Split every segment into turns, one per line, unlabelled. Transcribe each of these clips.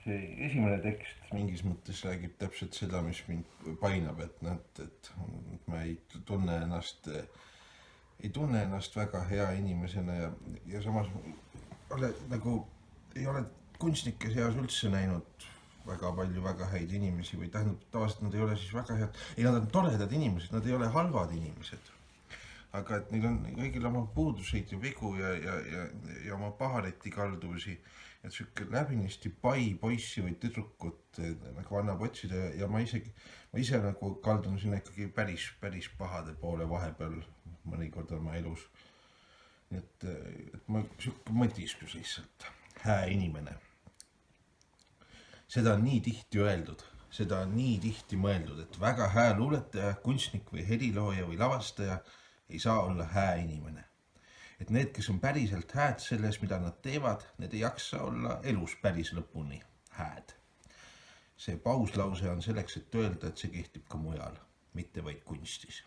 see esimene tekst mingis mõttes räägib täpselt seda, mis mind painab, et näed, et ma ei tunne ennast väga hea inimesena ja samas ei ole kunstnike seas üldse näinud väga palju väga häid inimesi või tähendab, tavaliselt nad ei ole siis väga head, ei nad on toredad inimesed, nad ei ole halvad inimesed. Aga et neil on kõigil oma puuduseid ja vigu ja oma pahareti kalduvusi, et siuke läbinisti pai poissi või tüdrukut nagu annab otsida ja ma ise nagu kaldun sinna ikkagi päris pahade poole vahepeal mõnikord oma elus. Nii et ma siuke mõtisklus lihtsalt, hää inimene. Seda on nii tihti öeldud, seda on nii tihti mõeldud, et väga hää luuletaja, kunstnik või helilooja või lavastaja ei saa olla hää inimene. Et need, kes on päriselt hääd selles, mida nad teevad, need ei jaksa olla elus päris lõpuni hääd. See pauslause on selleks, et öelda, et see kehtib ka mujal, mitte vaid kunstis.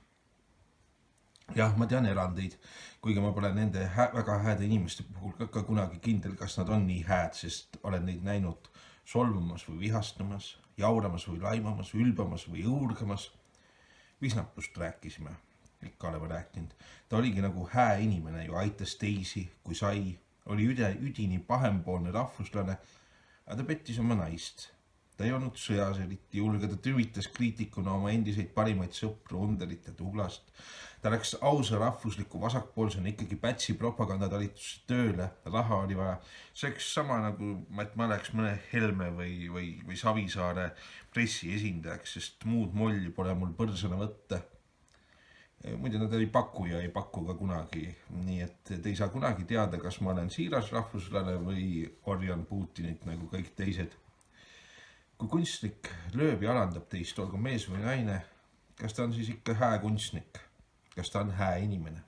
Jah, ma tean erandeid, kuigi ma pole nende väga hääde inimeste puhul ka kunagi kindel, kas nad on nii hääd, sest olen neid näinud solvumas või vihastamas, jauramas või laimamas, ülbamas või õurgamas. Visnapust rääkisime. Ikka oleme rääkinud. Ta oligi nagu hää inimene ju, aitas teisi, kui sai, oli üdini pahempoolne rahvuslane, aga ta pettis oma naist. Ta ei olnud sõjas eriti julge, ta tüvitas kriitikuna oma endiseid parimaid sõpru Underit ja Tuglast. Ta läks ausa rahvusliku vasakpoolsena ikkagi Pätsi propagandatalitusse tööle, raha oli vaja. See oleks sama nagu, et ma oleks mõne Helme või Savisaare pressi esindajaks, sest muud molli pole mul põrsana võtta. Muide, nad ei paku ja ei paku ka kunagi, nii et te ei saa kunagi teada, kas ma olen siiras rahvuslane või orjan Putinit nagu kõik teised. Kui kunstnik lööb ja alandab teist, olgu mees või naine, kas ta on siis ikka hää kunstnik? Kas ta on hää inimene?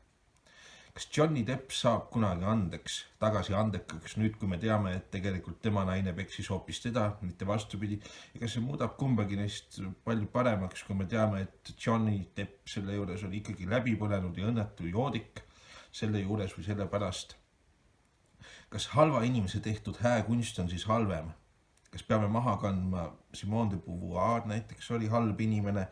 Kas Johnny Depp saab kunagi andeks, tagasi andekaks nüüd, kui me teame, et tegelikult tema naine peksis hoopis teda, mitte vastupidi, ja kas see muudab kumbagi neist palju paremaks, kui me teame, et Johnny Depp selle juures oli ikkagi läbipõlenud ja õnnetu joodik selle juures või selle pärast? Kas halva inimese tehtud hää kunst on siis halvem? Kas peame maha kandma Simone de Beauvoir näiteks oli halb inimene?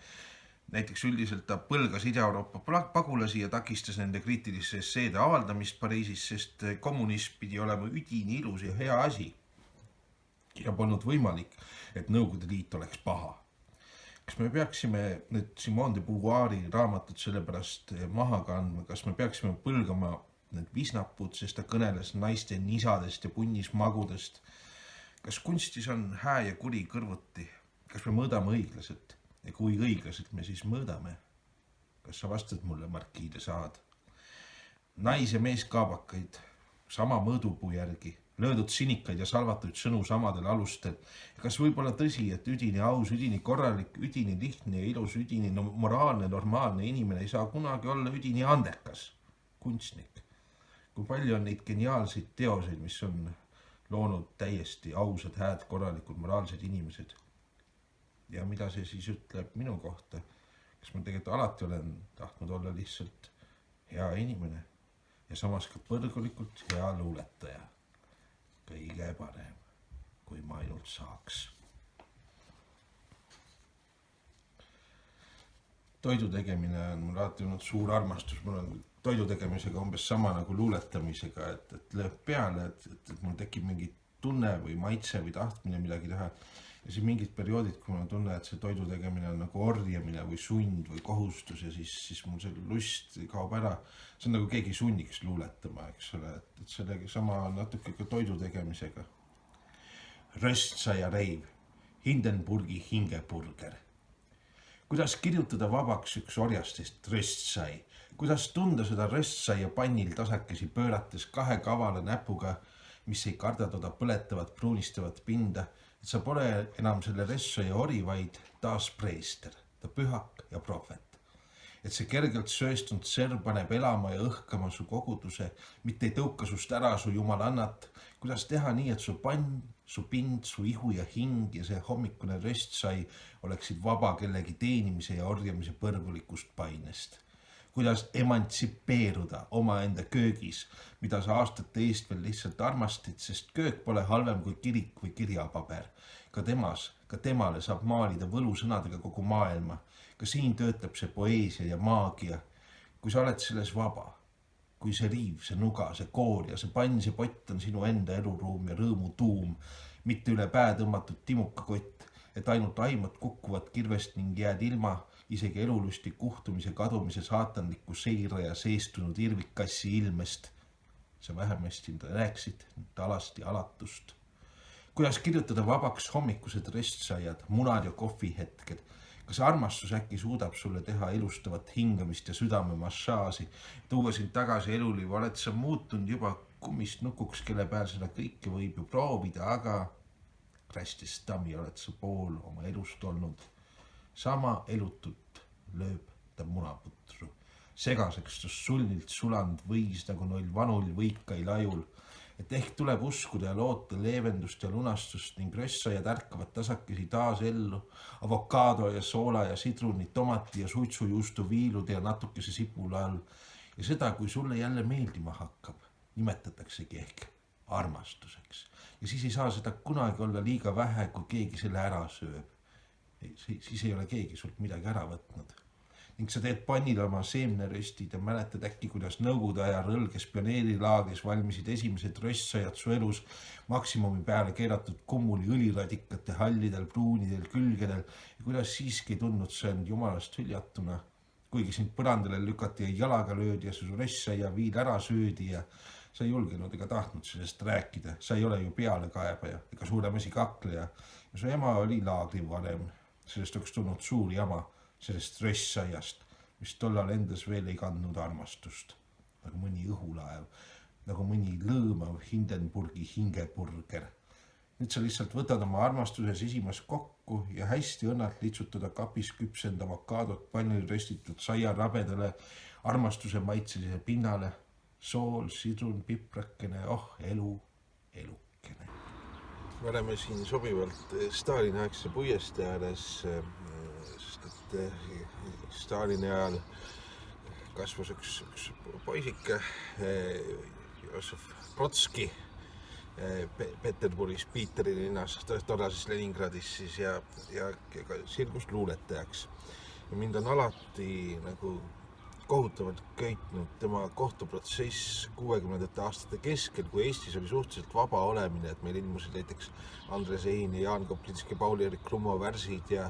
Näiteks üldiselt ta põlgas Ida-Euroopa pagulasi ja takistas nende kriitilisse esseede avaldamist Pariisis, sest kommunism pidi olema üdini ilus ja hea asi. Ja polnud võimalik, et Nõukogude Liit oleks paha. Kas me peaksime need Simone de Beauvoiri raamatud sellepärast maha kandma? Kas me peaksime põlgama need visnapud, sest ta kõneles naiste nisadest ja punnismagudest? Kas kunstis on hää ja kuri kõrvuti? Kas me mõõdame õiglaselt? Ja kui õiglaselt me siis mõõdame? Kas sa vastad mulle, Markiide saad? Nais- ja meeskaabakaid sama mõõdupuu järgi, löödud sinikaid ja salvatuid sõnu samadel alustel. Kas võib olla tõsi, et üdini aus, üdini korralik, üdini lihtne ja ilus, üdini moraalne, normaalne inimene ei saa kunagi olla üdini andekas? Kunstnik. Kui palju on neid geniaalseid teoseid, mis on loonud täiesti ausad, hääd, korralikud, moraalsed inimesed? Ja mida see siis ütleb minu kohta? Kas ma tegelikult alati olen tahtnud olla lihtsalt hea inimene ja samas ka põrgulikult hea luuletaja. Kõige parem, kui ma ainult saaks. Toidu tegemine on mul alati olnud suur armastus. Mul on toidu tegemisega umbes sama nagu luuletamisega, et lööb peale, et mul tekib mingi tunne või maitse või tahtmine midagi teha. Ja siis mingid perioodid, kui ma tunnen, et see toidu tegemine on nagu orjamine või sund või kohustus ja siis mul see lust kaob ära. See on nagu keegi sunniks luuletama, eks ole, et sellega sama natuke ka toidu tegemisega. Röstsaia reiv, Hindenburgi hingeburger. Kuidas kirjutada vabaks üks orjastest röstsai? Kuidas tunda seda röstsaia pannil tasakesi pöörates kahe kavala näpuga, mis ei karda toda põletavat pruunistavat pinda, et sa pole enam selle röstsaia ori, vaid taas preester, ta pühak ja prohvet. Et see kergelt sööstunud serv paneb elama ja õhkama su koguduse, mitte ei tõuka sust ära su jumalannat. Kuidas teha nii, et su pann, su pind, su ihu ja hing ja see hommikune röstsai oleksid vaba kellegi teenimise ja orjamise põrgulikust painest. kuidas emantsipeeruda omaenda köögis, mida sa aastate eest veel lihtsalt armastid, sest köök pole halvem kui kirik või kirjapaber. Ka temale saab maalida võlusõnadega kogu maailma. Ka siin töötab see poeesia ja maagia. Kui sa oled selles vaba, kui see riiv, see nuga, see koor ja see pann, see pott on sinu enda eluruum ja rõõmu tuum, mitte üle pää tõmmatud timukakott, et ainult aimad kukkuvad kirvest ning jääd ilma isegi elulusti kuhtumise kadumise saatanliku seire ja seestunud irvikkassi ilmest. Sa vähemasti rääksid alasti alatust. Kuidas kirjutada vabaks hommikused restsaiad, munad ja kohvihetked. Kas armastus äkki suudab sulle teha elustavat hingamist ja südame massaaži, tuua sind tagasi eluli või oled sa muutunud juba kummist nukuks, kelle peal seda kõike võib ju proovida, aga Krastis tammi oled sa pool oma elust olnud. Sama elutut lööb ta munaputru. Segaseks ta sulnilt sulanud võis nagu noil vanul võikai lajul, et ehk tuleb uskuda ja loota leevendust ja lunastust ning rössajad ärkavad tasakesi taas ellu, avokaado ja soola ja sidruni, tomati ja suitsujuustu viilude ja natukese sipula all. Ja seda, kui sulle jälle meeldima hakkab, nimetataksegi ehk armastuseks. Ja siis ei saa seda kunagi olla liiga vähe, kui keegi selle ära sööb. Siis ei ole keegi sult midagi ära võtnud. Ning sa teed pannile oma seemneröstid ja mäletad äkki, kuidas nõukogude aja rõlges pioneerilaagris valmisid esimesed röstsajad su elus maksimumi peale keeratud kummuli õliradikate hallidel, pruunidel, külgedel ja kuidas siiski ei tundnud sa end jumalast hüljatuna, kuigi sind põrandale lükati ja jalaga löödi ja su röstsaja viil ära söödi ja sa ei julgenud ega tahtnud sellest rääkida. Sa ei ole ju pealekaebaja ega suuremasi kakleja ja su ema oli laagri varem. Sellest oleks tulnud suur jama. Sellest röstsaiast, mis tollal endas veel ei kandnud armastust, nagu mõni õhulaev, nagu mõni lõõmav Hindenburgi hingepurger. Nüüd sa lihtsalt võtad oma armastuses esimas kokku ja hästi õnnalt litsutada kapis küpsend avokaadot pannil röstitud saia rabedale armastuse maitselise pinnale, sool, sidrun, piprakene, elukene. Me oleme siin sobivalt Stalini aegse puiestee ääres, sest et Stalini ajal kasvas üks poisike, Joosef Brotski, Peterburis, Piiteri linnas, tollases Leningradis siis ja sirgus luuletajaks. Ja mind on alati nagu kohutavalt köitnud tema kohtuprotsess 60. aastate keskel, kui Eestis oli suhteliselt vaba olemine, et meil ilmusid näiteks Andres Eini, Jaan Koplinski, Paul-Erik Krummo värsid ja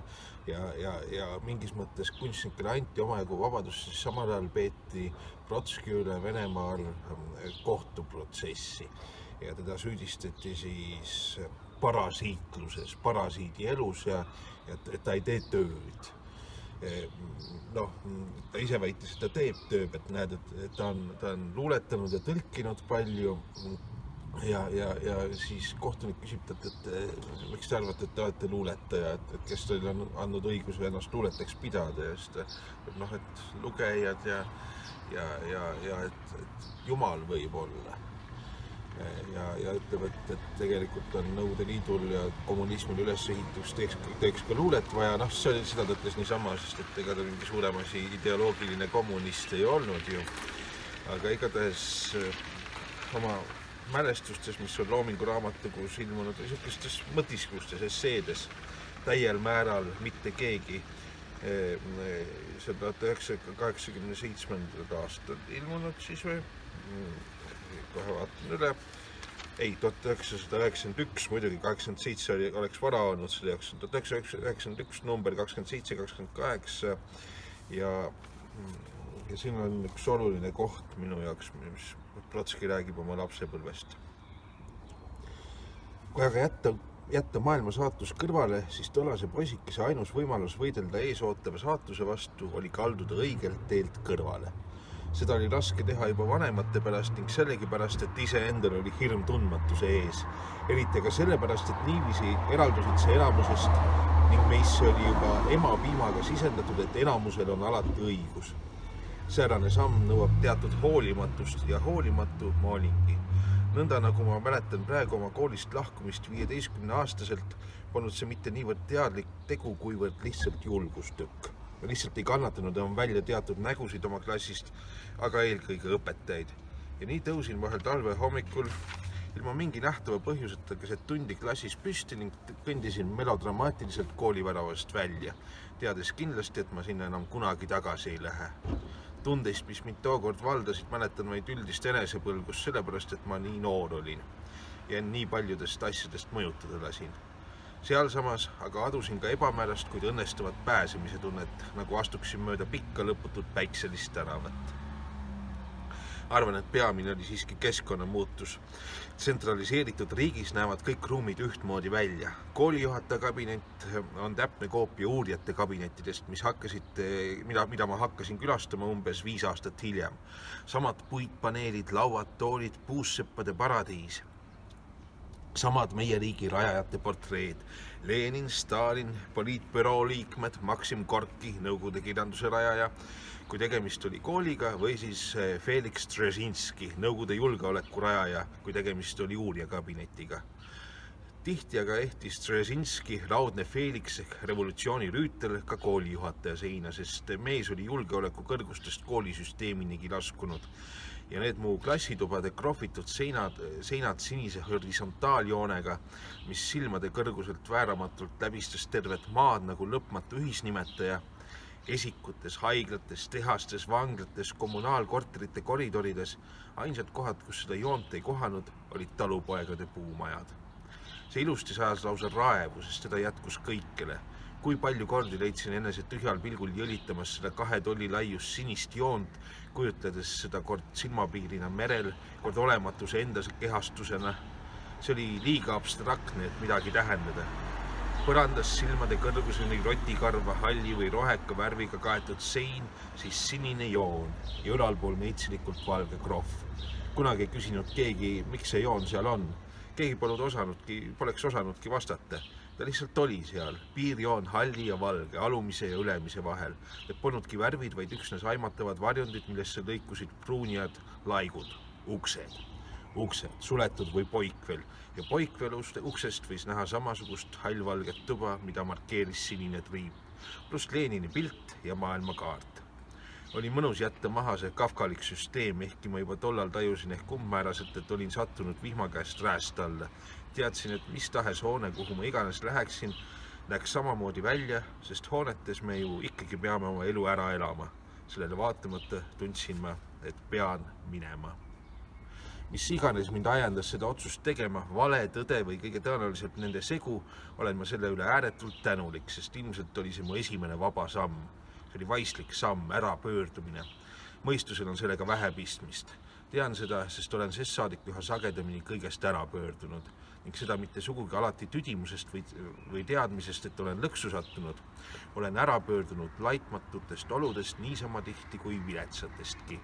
mingis mõttes kunstnikele anti omajagu vabadust, siis samal ajal peeti Brotski üle Venemaal kohtuprotsessi ja teda süüdistati siis parasiitluses, parasiidi elus ja ta ei tee tööd. Ta ise väitis, et ta teeb tööb, et näed, et ta on luuletanud ja tõlkinud palju ja siis kohtunik küsib, et miks te arvate, et te olete luuletaja, et kes teil on andnud õiguse ennast luuletajaks pidada ja siis et lugejad ja et Jumal võib olla. Ja ütleb, et tegelikult on Nõukogude Liidul ja kommunismil ülesehitus teeks ka luulet vaja. Seda ta ütles niisama, sest et ega ta mingi suuremasi ideoloogiline kommunist ei olnud ju. Aga igatahes oma mälestustes, mis on Loomingu raamatukogus ilmunud või sellistes mõtisklustes, esseedes täiel määral mitte keegi seda 1987. aastal ilmunud siis või kohe vaatan üle. Ei, 1991, muidugi 87 oleks vara olnud selle jaoks. 1991 number 27-28 ja siin on üks oluline koht minu jaoks, mis Brotski räägib oma lapsepõlvest. Kui aga jätta maailma saatus kõrvale, siis tollase poisikese ainus võimalus võidelda eesootava saatuse vastu oli kalduda õigelt teelt kõrvale. Seda oli raske teha juba vanemate pärast ning sellegi pärast, et iseendal oli hirm tundmatuse ees. Eriti aga sellepärast, et niiviisi eraldusid see enamusest ning meisse oli juba ema piimaga sisendatud, et enamusel on alati õigus. Säärane samm nõuab teatud hoolimatust ja hoolimatu ma olingi. Nõnda nagu ma mäletan praegu oma koolist lahkumist 15-aastaselt, polnud see mitte niivõrd teadlik tegu, kuivõrd lihtsalt julgustükk. Ma lihtsalt ei kannatanud enam välja teatud nägusid oma klassist, aga eelkõige õpetajaid. Ja nii tõusin vahel talve hommikul ilma mingi nähtava põhjuseta keset tundi klassis püsti ning kõndisin melodramaatiliselt kooliväravast välja, teades kindlasti, et ma sinna enam kunagi tagasi ei lähe. Tundest, mis mind tookord valdasid, mäletan vaid üldist enesepõlgust sellepärast, et ma nii noor olin ja nii paljudest asjadest mõjutada lasin. Sealsamas aga adusin ka ebamäärast, kuid õnnestuvat pääsemise tunnet, nagu astuksin mööda pikka lõputut päikselist tänavat. Arvan, et peamine oli siiski keskkonnamuutus. Tsentraliseeritud riigis näevad kõik ruumid ühtmoodi välja. Koolijuhataja kabinet on täpne koopia uurijate kabinettidest, mida ma hakkasin külastama umbes 5 aastat hiljem. Samad puitpaneelid, lauad, toolid, puusseppade paradiis. Samad meie riigi rajajate portreed. Lenin, Stalin, poliitbüroo liikmed, Maksim Gorki, Nõukogude kirjanduse rajaja, kui tegemist oli kooliga, või siis Felix Dzerzhinski, Nõukogude julgeoleku rajaja, kui tegemist oli uurijakabinetiga. Tihti aga ehtis Dzerzhinski, raudne Felix ehk revolutsiooni rüütel ka koolijuhataja seina, sest mees oli julgeoleku kõrgustest koolisüsteeminigi laskunud. Ja need mu klassitubade krohvitud seinad sinise horisontaaljoonega, mis silmade kõrguselt vääramatult läbistas tervet maad nagu lõpmatu ühisnimetaja, esikutes, haiglates, tehastes, vanglates, kommunaalkorterite koridorides, ainsad kohad, kus seda joont ei kohanud, olid talupoegade puumajad. See ilusti sajas lausa raevu, sest seda jätkus kõikele. Kui palju kordi leidsin enese tühjal pilgul jõlitamas seda 2 tolli laius sinist joont, kujutledes seda kord silmapiirina merel, kord olematuse endas kehastusena. See oli liiga abstraktne, et midagi tähendada. Põrandas silmade kõrguseni rotikarva, halli või roheka värviga kaetud sein, siis sinine joon ja ülalpool meitsilikult valge krohv. Kunagi ei küsinud keegi, miks see joon seal on. Keegi poleks osanudki vastata. Ta lihtsalt oli seal, piirjoon halli ja valge, alumise ja ülemise vahel. Need polnudki värvid, vaid üksnes aimatavad varjundid, millesse lõikusid pruunijad laigud, uksed, suletud või poikvel. Ja poikveluste uksest võis näha samasugust hallvalget tuba, mida markeeris sinine triip, pluss Lenini pilt ja maailmakaart. Oli mõnus jätta maha see kafkalik süsteem, ehkki ma juba tollal tajusin ehk umbmääraselt, et olin sattunud vihma käest rääst alla. Teadsin, et mis tahes hoone, kuhu ma iganes läheksin, näeks samamoodi välja, sest hoonetes me ju ikkagi peame oma elu ära elama. Sellele vaatamata tundsin ma, et pean minema. Mis iganes mind ajendas seda otsust tegema, vale, tõde või kõige tõenäoliselt nende segu, olen ma selle üle ääretult tänulik, sest ilmselt oli see mu esimene vaba samm. See oli vaislik samm, ärapöördumine. Mõistusel on sellega vähe pistmist. Tean seda, sest olen sest saadik üha sagedamini kõigest ära pöördunud ning seda mitte sugugi alati tüdimusest või teadmisest, et olen lõksu sattunud. Olen ära pöördunud laitmatutest oludest niisama tihti kui viletsatestki.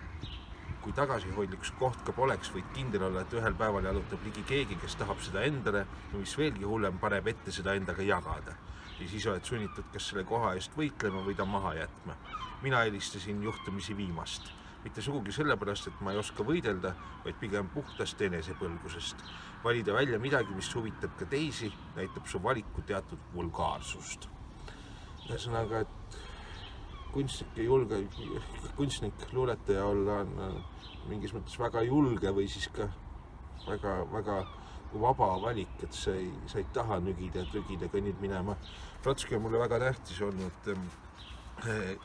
Kui tagasihoidliks koht ka poleks, võid kindel olla, et ühel päeval jalutab ligi keegi, kes tahab seda endale, mis veelgi hullem paneb ette seda endaga jagada. Ja siis oled sunnitud kas selle koha eest võitlema või ta maha jätma. Mina eelistasin juhtumisi viimast. Mitte sugugi sellepärast, et ma ei oska võidelda, vaid pigem puhtast enesepõlgusest. Valida välja midagi, mis huvitab ka teisi, näitab su valiku teatud vulgaarsust. Ühesõnaga, et kunstnik luuletaja olla on mingis mõttes väga julge või siis ka väga vaba valik, et sa ei taha nügida, kõnnid minema. Trotski on mulle väga tähtis olnud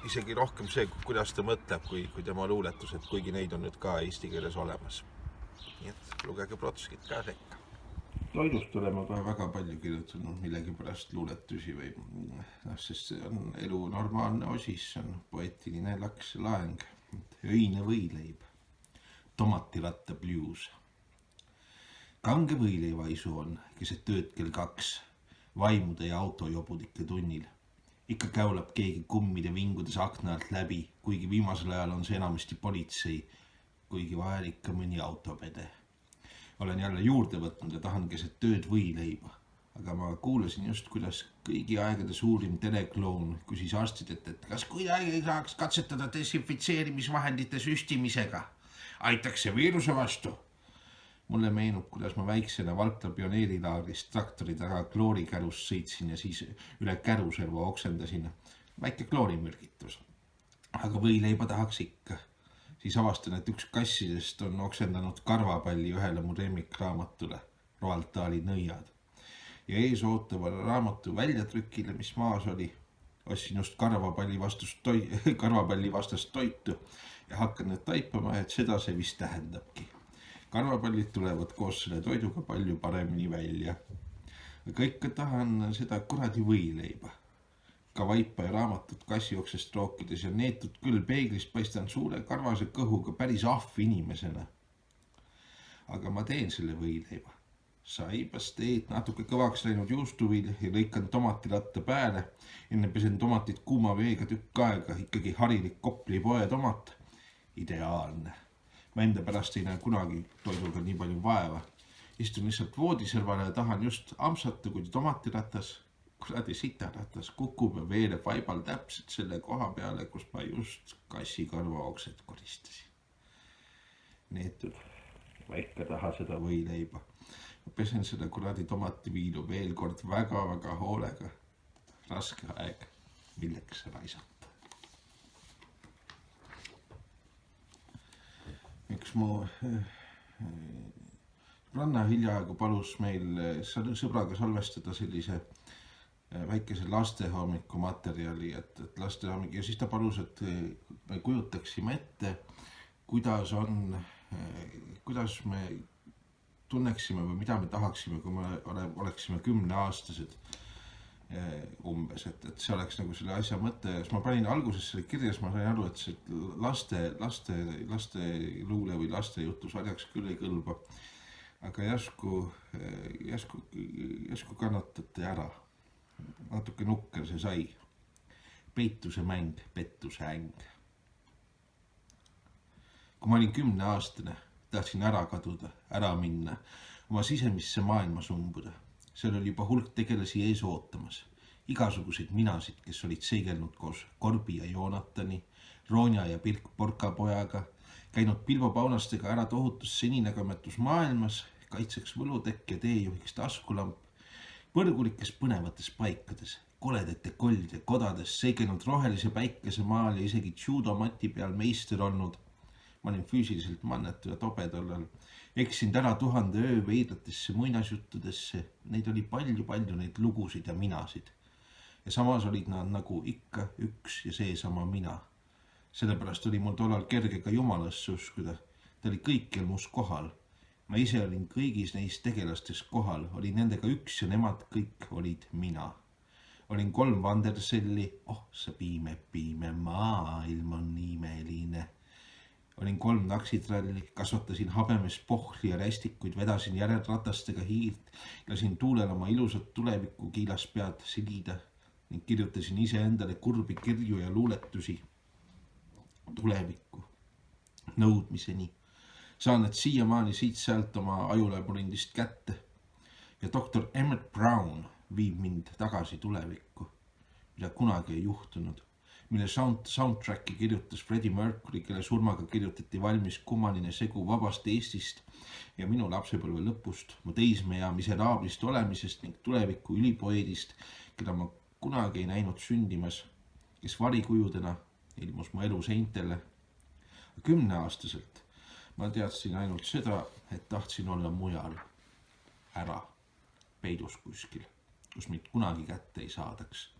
isegi rohkem see, kuidas ta mõtleb, kui tema luuletused, kuigi neid on nüüd ka eesti keeles olemas. Nii et lugege Trotskit ka sekka. Toidust oleme väga palju kirjutanud millegi pärast luuletusi või sest see on elu normaalne osis, see on poetiline laks ja laeng, öine võileib, tomatiratta blues. Kange võileivaisu on, keset tööd kell 2, vaimude ja autojobudike tunnil. Ikka käulab keegi kummide vingudes akna alt läbi, kuigi viimasel ajal on see enamasti politsei, kuigi vahel ikka mõni autopede. Olen jälle juurde võtnud ja tahan keset tööd võileiba, aga ma kuulasin just, kuidas kõigi aegade suurim telekloon küsis arstidelt, et kas kuidagi ei saaks katsetada desinfitseerimisvahendite süstimisega. Aitaks see viiruse vastu. Mulle meenub, kuidas ma väiksena Valkla pioneerilaagrist traktori taga kloorikärust sõitsin ja siis üle käruserva oksendasin väike kloorimürgitus. Aga võileiba tahaks ikka. Siis avastan, et üks kassidest on oksendanud karvapalli ühele mu remmikraamatule, Roald Dahli Nõiad. Ja ees ootava raamatu väljatrükile, mis maas oli, ostsin just karvapalli vastast toitu ja hakkan nüüd taipama, et seda see vist tähendabki. Karvapallid tulevad koos selle toiduga palju paremini välja. Aga ikka tahan seda kuradi võileiba. Ka vaipa ja raamatut kassioksest rookides ja neetud küll peeglist paistan suure karvase kõhuga päris ahv inimesena. Aga ma teen selle võileiba. Saibast teed natuke kõvaks läinud juustuviil ja lõikan tomatilatte pääle. Enne pesen tomatit kuuma veega tükk aega, ikkagi harilik Kopli poe tomat. Ideaalne. Ma enda pärast ei näe kunagi toiduga nii palju vaeva. Istun lihtsalt voodiservale ja tahan just amsata, kui tomatilatas, kuradi sitaratas kukub ja veeleb vaibal täpselt selle koha peale, kus ma just kassikarva oksed koristasin. Neetud, ma ikka taha seda võileiba. Ma pesen seda kuradi tomativiilu veel kord väga-väga hoolega. Raske aeg, milleks raisata. Üks mu ranna hiljaaegu palus meil sõbraga salvestada sellise väikese lastehommiku materjali, et lastehommik ja siis ta palus, et me kujutaksime ette, kuidas me tunneksime või mida me tahaksime, kui me oleksime 10-aastased umbes, et see oleks nagu selle asja mõte. Ja siis ma panin alguses selle kirjas, ma sain aru, et see laste luule või laste jutu sarjaks küll ei kõlba. Aga järsku kannatate ära. Natuke nukker see sai. Peituse mäng, pettuse äng. Kui ma olin 10-aastane, tahtsin ära kaduda, ära minna, oma sisemisse maailma sumbuda. Seal oli juba hulk tegelasi ees ootamas. Igasuguseid minasid, kes olid seigelnud koos Korbi ja Joonatani, Ronja ja Pirk Porkapojaga, käinud pilvopaunastega ära tohutus seninägemetus maailmas, kaitseks võlutekk ja teejuhiks taskulamp, põrgulikes põnevates paikades, koledate koldide kodades, seigelnud rohelise päikese maal ja isegi judomati peal meister olnud. Ma olin füüsiliselt mannetu ja tobe tollal. Eksind ära 1000 öö veidratesse muinasjuttudesse. Neid oli palju neid lugusid ja minasid. Ja samas olid nad nagu ikka üks ja seesama mina. Sellepärast oli mul tollal kerge ka jumalasse uskuda. Ta oli kõikjal mus kohal. Ma ise olin kõigis neis tegelastes kohal. Olin nendega üks ja nemad kõik olid mina. Olin 3 vanderselli. Oh, sa piime, maailm on imeline. Olin 3 taksitralli, kasvatasin habemes pohli ja rästikuid, vedasin järelratastega hiirt, lasin tuulel oma ilusat tulevikku kiilas pead silida ning kirjutasin ise endale kurbi kirju ja luuletusi tulevikku nõudmiseni. Saan need siiamaani siit-sealt oma ajulabürindist kätte ja doktor Emmett Brown viib mind tagasi tulevikku, mida kunagi ei juhtunud. Mille soundtracki kirjutas Freddie Mercury, kelle surmaga kirjutati valmis kummaline segu vabast Eestist ja minu lapsepõlve lõpust, mu teismeea miseraablist olemisest ning tuleviku ülipoeedist, keda ma kunagi ei näinud sündimas, kes varikujudena ilmus mu elu seintele. 10-aastaselt ma teadsin ainult seda, et tahtsin olla mujal, ära, peidus kuskil, kus mind kunagi kätte ei saadaks.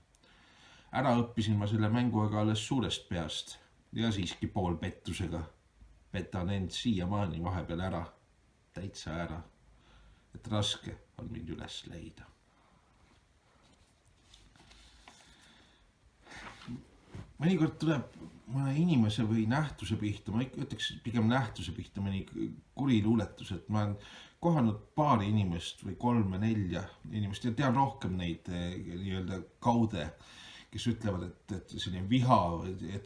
Ära õppisin ma selle mängu aga alles suurest peast ja siiski pool pettusega. Petan end siiamaani vahepeal ära, täitsa ära, et raske on mind üles leida. Mõnikord tuleb mõne inimese või nähtuse pihta, ma ütleks pigem nähtuse pihta mõni kuri luuletus, et ma olen kohanud paari inimest või 3-4 inimest ja tean rohkem neid nii-öelda kaude, kes ütlevad, et selline viha, et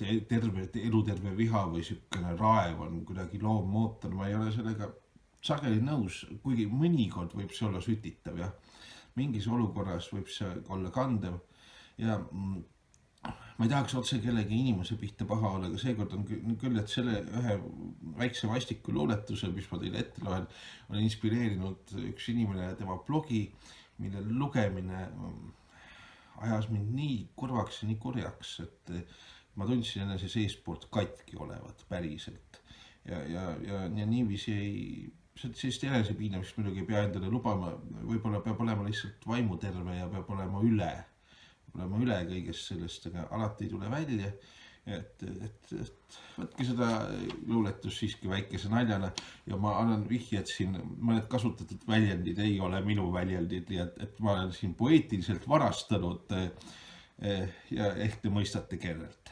eluterve viha või sükene raev on kuidagi loommootor. Ma ei ole sellega sageli nõus, kuigi mõnikord võib see olla sütitav ja mingis olukorras võib see olla kandev. Ja ma ei tahaks otse kellegi inimese pihta paha olla, aga seekord on küll, et selle ühe väikse vastiku luuletuse, mis ma teile ette loen, on inspireerinud üks inimene ja tema blogi, mille lugemine ajas mind nii kurvaks ja nii kurjaks, et ma tundsin enese seestpoolt katki olevat päriselt. Ja niiviisi ei, sellist enesepiinamist muidugi ei pea endale lubama, võib-olla peab olema lihtsalt vaimuterve ja peab olema üle kõigest sellest, aga alati ei tule välja. Et võtke seda luuletust siiski väikese naljana ja ma annan vihje, et siin mõned kasutatud väljendid ei ole minu väljendid, et ma olen siin poeetiliselt varastanud ja ehk te mõistate kellelt.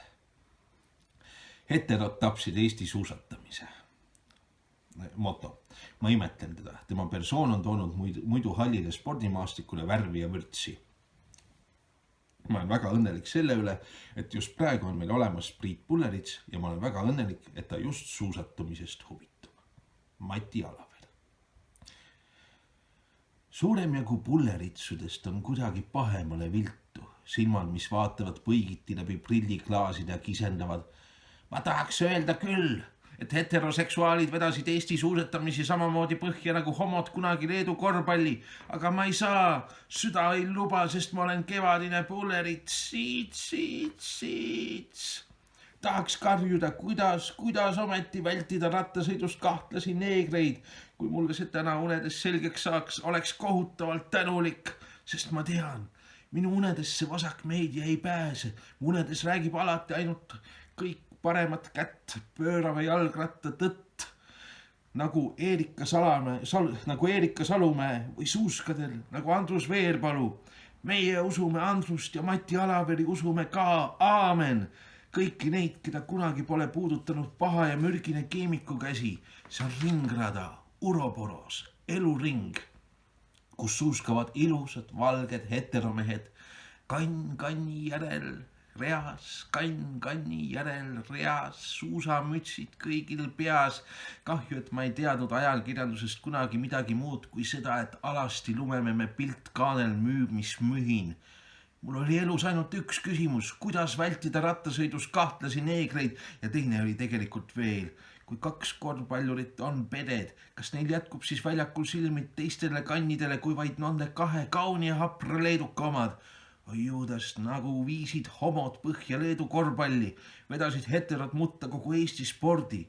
Heterod tapsid Eesti suusatamise. Moto. Ma imetlen teda. Tema persoon on toonud muidu hallile spordimaastikule värvi ja vürtsi. Ma olen väga õnnelik selle üle, et just praegu on meil olemas Priit Pullerits ja ma olen väga õnnelik, et ta just suusatumisest huvitub. Mati Alaver. Suurem jagu Pulleritsudest on kuidagi pahemale viltu, silmal, mis vaatavad põigiti läbi prilliklaaside ja kisendavad. Ma tahaks öelda küll, et heteroseksuaalid vedasid Eesti suusatamisi samamoodi põhja nagu homod kunagi Leedu korvpalli, aga ma ei saa, süda ei luba, sest ma olen kevadine Pullerits, siits. Tahaks karjuda, kuidas ometi vältida rattasõidust kahtlasi neegreid, kui mulle see täna unedes selgeks saaks, oleks kohutavalt tänulik, sest ma tean, minu unedesse vasakmeedia ei pääse, unedes räägib alati ainult kõik paremat kätt, pöörava jalgratta tõtt, nagu Eerika Salumäe või suuskadel, nagu Andrus Veerpalu. Meie usume Andrust ja Mati Alaveri usume ka, aamen. Kõiki neid, keda kunagi pole puudutanud paha ja mürgine keemiku käsi, see on ringrada, Uroboros, eluring, kus suuskavad ilusad valged heteromehed, kanni järel reas, kanni järel reas, suusamütsid kõigil peas. Kahju, et ma ei teadnud ajakirjandusest kunagi midagi muud kui seda, et alasti lumeme me piltkaanel müüb, mis mühin. Mul oli elus ainult üks küsimus, kuidas vältida rattasõidus kahtlasi neegreid ja teine oli tegelikult veel. Kui 2 korvpallurit on peded, kas neil jätkub siis väljakul silmid teistele kannidele, kui vaid nonde 2 kauni ja hapra leeduka omad? Juudest nagu viisid homod põhja Leedu korvpalli, vedasid heterod mutta kogu Eesti spordi.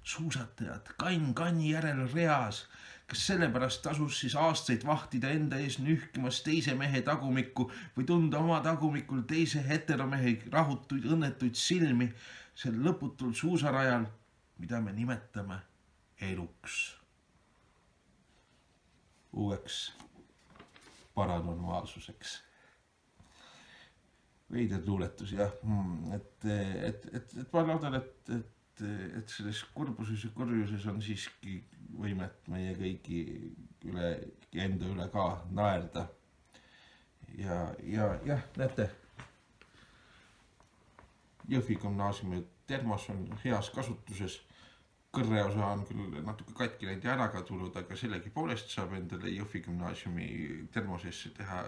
Suusatajad, kanni järel reas. Kas sellepärast tasus siis aastaid vahtida enda ees nühkimas teise mehe tagumikku või tunda oma tagumikul teise heteromehe rahutuid õnnetuid silmi sel lõputul suusarajal, mida me nimetame eluks. Uueks paranormaalsuseks. Veided luuletus, jah. Et ma loodan, et selles kurbuses ja korjuses on siiski võimet meie kõigi üle, enda üle ka naerda. Ja näete, Jõhvi gümnaasiumi termos on heas kasutuses. Kõrre osa on küll natuke katki läinud ja ära ka tulnud, aga sellegi poolest saab endale Jõhvi gümnaasiumi termosesse teha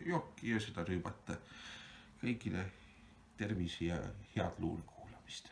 jooki ja seda rüübata. Kõigile tervisi ja head luule kuulamist.